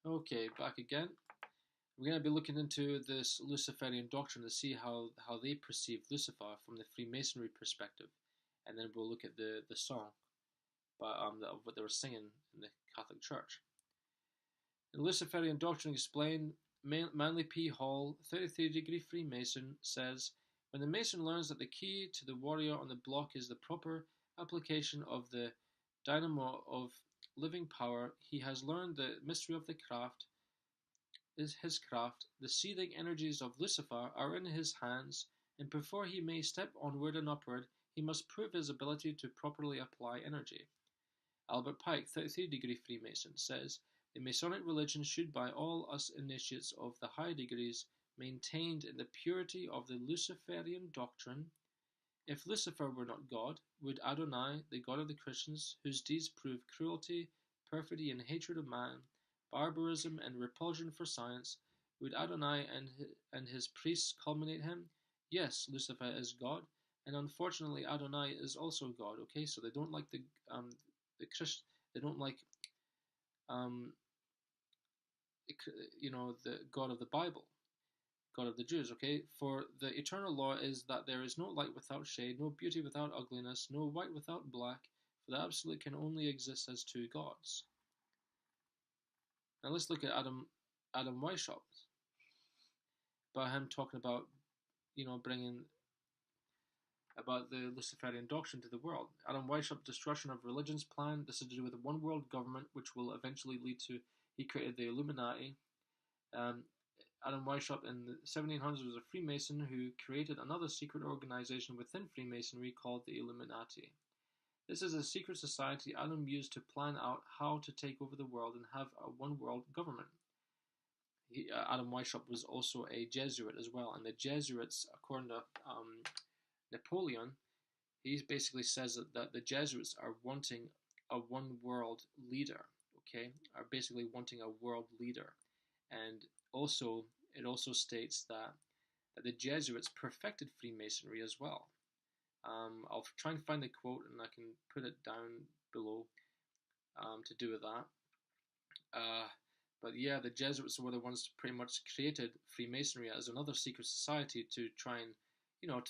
Okay, back again. We're going to be looking into this Luciferian doctrine to see how they perceive Lucifer from the Freemasonry perspective, and then we'll look at the song, of what they were singing in the Catholic Church. The Luciferian doctrine explained, Manly P. Hall, 33-degree Freemason, says, when the Mason learns that the key to the warrior on the block is the proper application of the dynamo of living power, he has learned the mystery of the craft, is his craft. The seething energies of Lucifer are in his hands, and before he may step onward and upward, he must prove his ability to properly apply energy. Albert Pike, 33-degree Freemason, says, the Masonic religion should by all us initiates of the high degrees maintained in the purity of the Luciferian doctrine. If Lucifer were not God, would Adonai, the God of the Christians, whose deeds prove cruelty, perfidy, and hatred of man, barbarism, and repulsion for science, would Adonai and his priests culminate him? Yes, Lucifer is God, and unfortunately Adonai is also God. Okay, so they don't like the Christ, they don't like um, the God of the Bible, God of the Jews. Okay, for the eternal law is that there is no light without shade, no beauty without ugliness, no white without black, for the absolute can only exist as two gods. Now let's look at Adam Weishaupt, about him talking about bringing about the Luciferian doctrine to the world. Adam Weishaupt's destruction of religion's plan. This is to do with a one world government, which will eventually lead to. He created the Illuminati. Um, Adam Weishaupt in the 1700s was a Freemason who created another secret organization within Freemasonry called the Illuminati. This is a secret society Adam used to plan out how to take over the world and have a one world government. Adam Weishaupt was also a Jesuit as well, and the Jesuits, according to Napoleon, he basically says that the Jesuits are wanting a one world leader, okay, are basically wanting a world leader. And also, it also states that the Jesuits perfected Freemasonry as well. I'll try and find the quote and I can put it down below to do with that. But yeah, the Jesuits were the ones who pretty much created Freemasonry as another secret society to try and,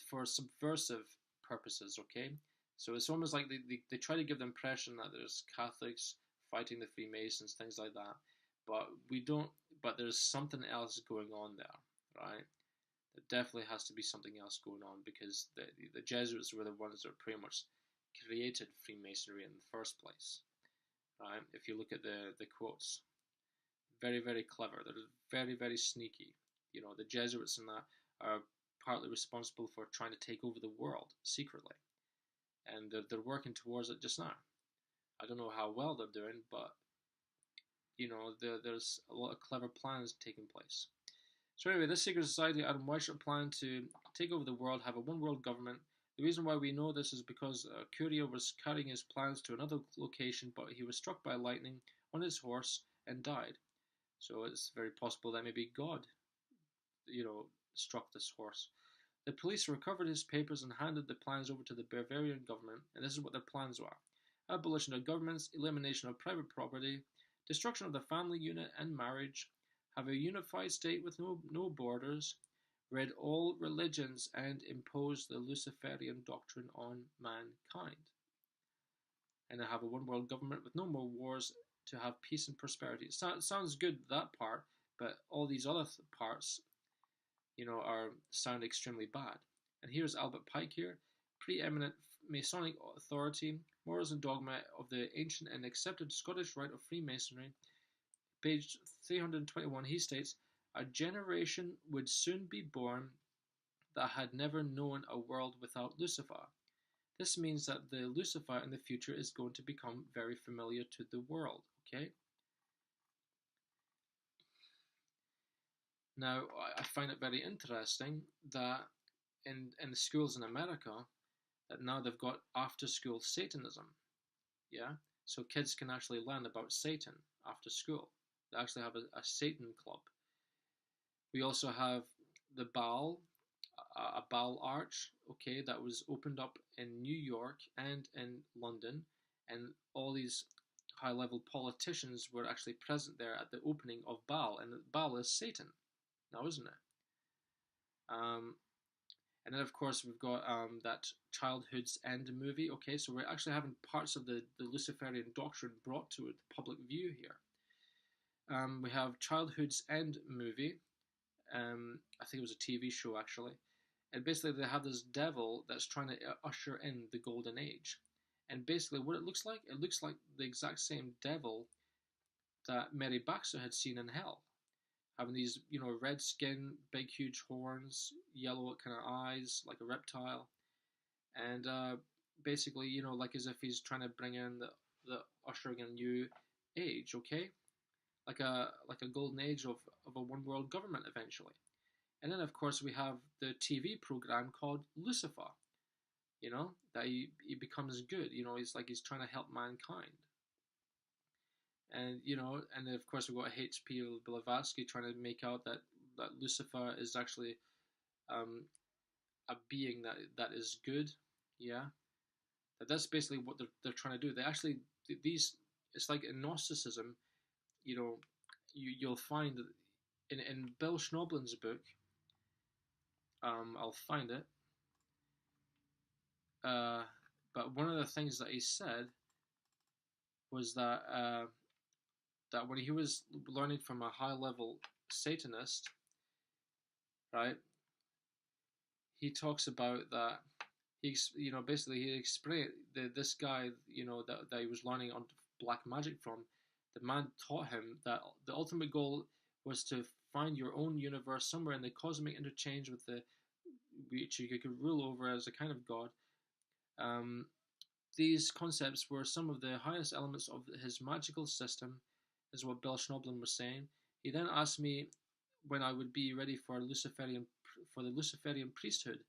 for subversive purposes, okay? So it's almost like they try to give the impression that there's Catholics fighting the Freemasons, things like that. But we don't, but there's something else going on there, right? There definitely has to be something else going on because the Jesuits were the ones that pretty much created Freemasonry in the first place, right? If you look at the quotes, very, very clever. They're very, very sneaky. The Jesuits and that are partly responsible for trying to take over the world secretly, and they're working towards it just now. I don't know how well they're doing, but there's a lot of clever plans taking place. So anyway, this secret society, Adam Weishaupt planned to take over the world, have a one-world government. The reason why we know this is because a courier was carrying his plans to another location, but he was struck by lightning on his horse and died. So it's very possible that maybe God, struck this horse. The police recovered his papers and handed the plans over to the Bavarian government, and this is what their plans were: abolition of governments, elimination of private property, destruction of the family unit and marriage, have a unified state with no borders, rid all religions, and impose the Luciferian doctrine on mankind. And have a one world government with no more wars, to have peace and prosperity. It sounds good, that part, but all these other parts, sound extremely bad. And here's Albert Pike here, preeminent Masonic authority, morals and dogma of the ancient and accepted Scottish rite of Freemasonry. Page 321, he states, a generation would soon be born that had never known a world without Lucifer. This means that the Lucifer in the future is going to become very familiar to the world, okay? Now, I find it very interesting that in the schools in America, that now they've got after-school Satanism, yeah? So kids can actually learn about Satan after school. They actually have a Satan club. We also have the Baal, a Baal Arch, okay, that was opened up in New York and in London, and all these high-level politicians were actually present there at the opening of Baal, and Baal is Satan, now isn't it? Um, and then of course we've got that Childhood's End movie. Okay, so we're actually having parts of the Luciferian doctrine brought to the public view here. We have Childhood's End movie. I think it was a TV show actually. And basically they have this devil that's trying to usher in the golden age. And basically what it looks like the exact same devil that Mary Baxter had seen in hell. Having these, red skin, big huge horns, yellow kind of eyes, like a reptile. And basically, like as if he's trying to bring in the ushering a new age, okay? Like a golden age of a one world government eventually. And then of course we have the TV program called Lucifer, that he becomes good, he's trying to help mankind. And and then of course we've got H.P. Blavatsky trying to make out that Lucifer is actually a being that is good, yeah. That's basically what they're trying to do. They actually it's like in Gnosticism, you'll find in Bill Schnoblin's book. I'll find it. But one of the things that he said was that when he was learning from a high-level Satanist, right, he talks about that basically he explained this guy, that he was learning on black magic from. The man taught him that the ultimate goal was to find your own universe somewhere in the cosmic interchange with which you could rule over as a kind of god. These concepts were some of the highest elements of his magical system, is what Bill Schnoblin was saying. He then asked me when I would be ready for the Luciferian priesthood.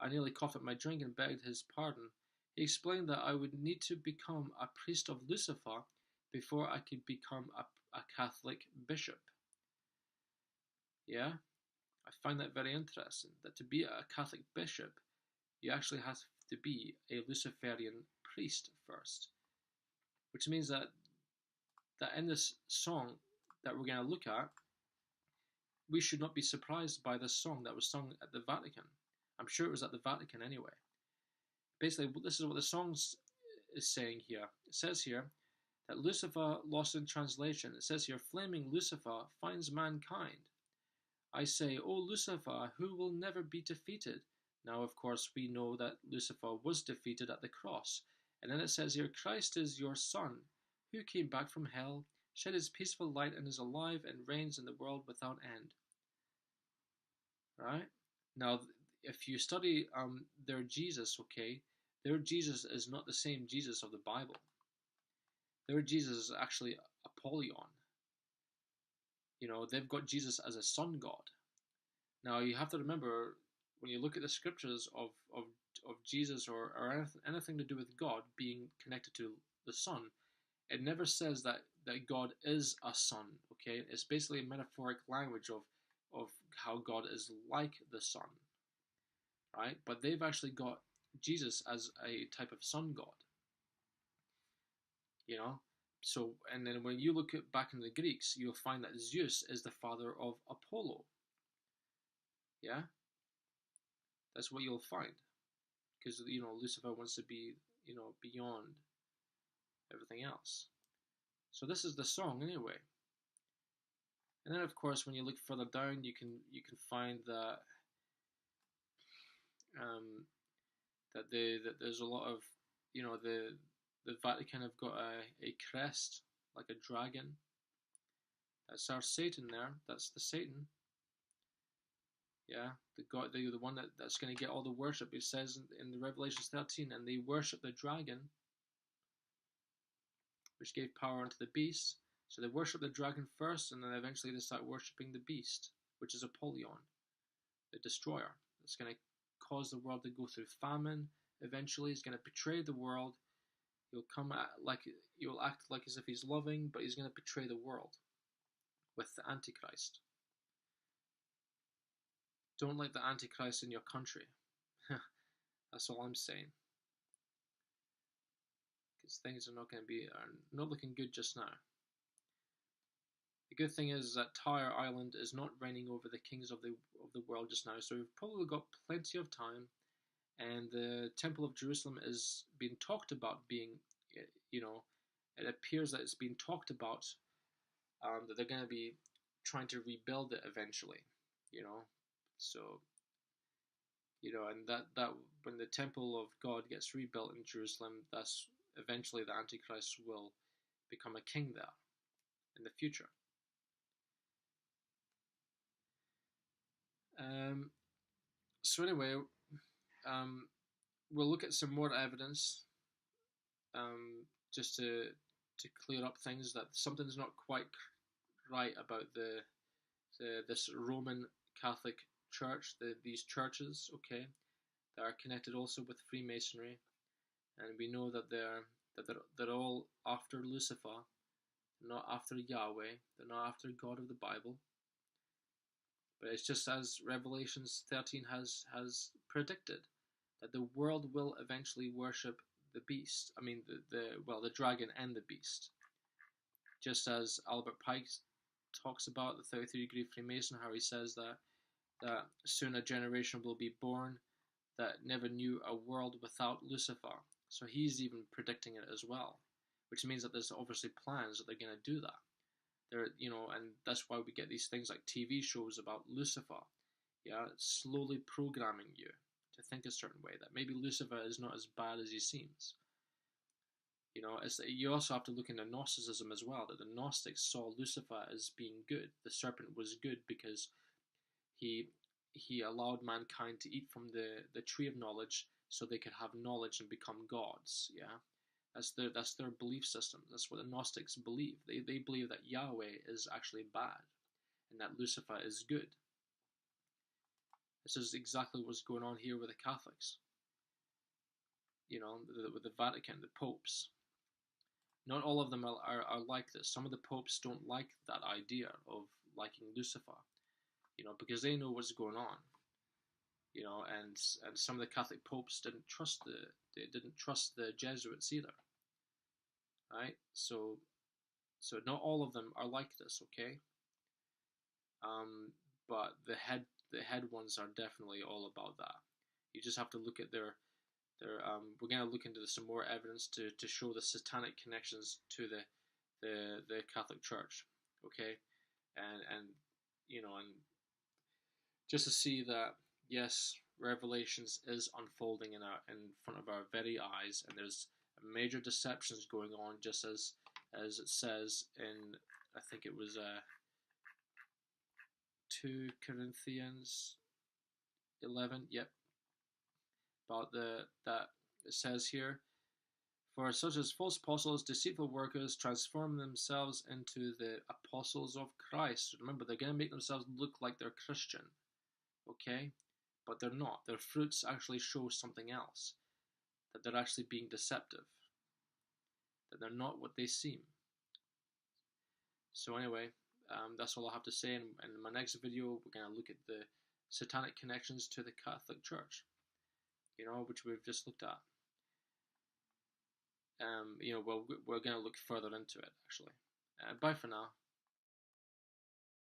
I nearly coughed up my drink and begged his pardon. He explained that I would need to become a priest of Lucifer before I could become a Catholic bishop. Yeah? I find that very interesting, that to be a Catholic bishop, you actually have to be a Luciferian priest first. Which means that in this song that we're going to look at, we should not be surprised by this song that was sung at the Vatican. I'm sure it was at the Vatican anyway. Basically, this is what the song is saying here. It says here that Lucifer, lost in translation, it says here, flaming Lucifer finds mankind. I say, O Lucifer, who will never be defeated. Now, of course, we know that Lucifer was defeated at the cross. And then it says here, Christ is your son, who came back from hell, shed his peaceful light, and is alive and reigns in the world without end. Right? Now, if you study their Jesus, okay, their Jesus is not the same Jesus of the Bible. Their Jesus is actually Apollyon. They've got Jesus as a sun god. Now, you have to remember, when you look at the scriptures of Jesus or anything to do with God being connected to the sun, it never says that God is a sun, okay? It's basically a metaphoric language of how God is like the sun, right? But they've actually got Jesus as a type of sun god, So, and then when you look at back in the Greeks, you'll find that Zeus is the father of Apollo. Yeah? That's what you'll find. Because, Lucifer wants to be, beyond everything else. So this is the song anyway. And then of course when you look further down you can find that that there's a lot of, the Vatican have got a crest like a dragon. That's our Satan there. That's the Satan. Yeah, the God, the one that's going to get all the worship. It says in the Revelations 13, and they worship the dragon, which gave power unto the beast. So they worship the dragon first, and then eventually they start worshipping the beast, which is Apollyon, the destroyer. It's going to cause the world to go through famine. Eventually, he's going to betray the world. He'll act like as if he's loving, but he's going to betray the world with the AntiChrist. Don't let the AntiChrist in your country. That's all I'm saying. because things are not looking good just now. The good thing is that Tyre Island is not reigning over the kings of the world just now, so we've probably got plenty of time. And the Temple of Jerusalem is being talked about being, you know, it appears that it's being talked about, that they're going to be trying to rebuild it eventually, you know. So, and that when the temple of God gets rebuilt in Jerusalem, that's eventually the Antichrist will become a king there in the future. So anyway, we'll look at some more evidence, just to clear up things, that something's not quite right about this Roman Catholic Church, these churches, okay, that are connected also with Freemasonry, and we know that they're all after Lucifer, not after Yahweh, they're not after God of the Bible. But it's just as Revelations 13 has predicted, that the world will eventually worship the beast. I mean, the dragon and the beast. Just as Albert Pike talks about the 33-degree Freemason, how he says that soon a generation will be born that never knew a world without Lucifer. So he's even predicting it as well, which means that there's obviously plans that they're going to do that. And that's why we get these things like TV shows about Lucifer, slowly programming you to think a certain way, that maybe Lucifer is not as bad as he seems. You also have to look into Gnosticism as well, that the Gnostics saw Lucifer as being good. The serpent was good because he allowed mankind to eat from the tree of knowledge so they could have knowledge and become gods, That's their belief system. That's what the Gnostics believe. They believe that Yahweh is actually bad and that Lucifer is good. This is exactly what's going on here with the Catholics. With the Vatican, the popes. Not all of them are like this. Some of the popes don't like that idea of liking Lucifer, because they know what's going on. And some of the Catholic popes didn't trust the Jesuits either. Right? So not all of them are like this, okay? But the head ones are definitely all about that. You just have to look at their we're going to look into some more evidence to show the satanic connections to the Catholic Church, okay? And just to see that, yes, Revelations is unfolding in front of our very eyes, and there's major deceptions going on, just as it says in, I think it was 2 Corinthians 11, yep, about that it says here, for such as false apostles, deceitful workers, transform themselves into the apostles of Christ. Remember, they're going to make themselves look like they're Christian, okay? But they're not. Their fruits actually show something else, that they're actually being deceptive, that they're not what they seem. So anyway, that's all I have to say. In my next video, we're going to look at the satanic connections to the Catholic Church, which we've just looked at. We're going to look further into it, actually. Bye for now.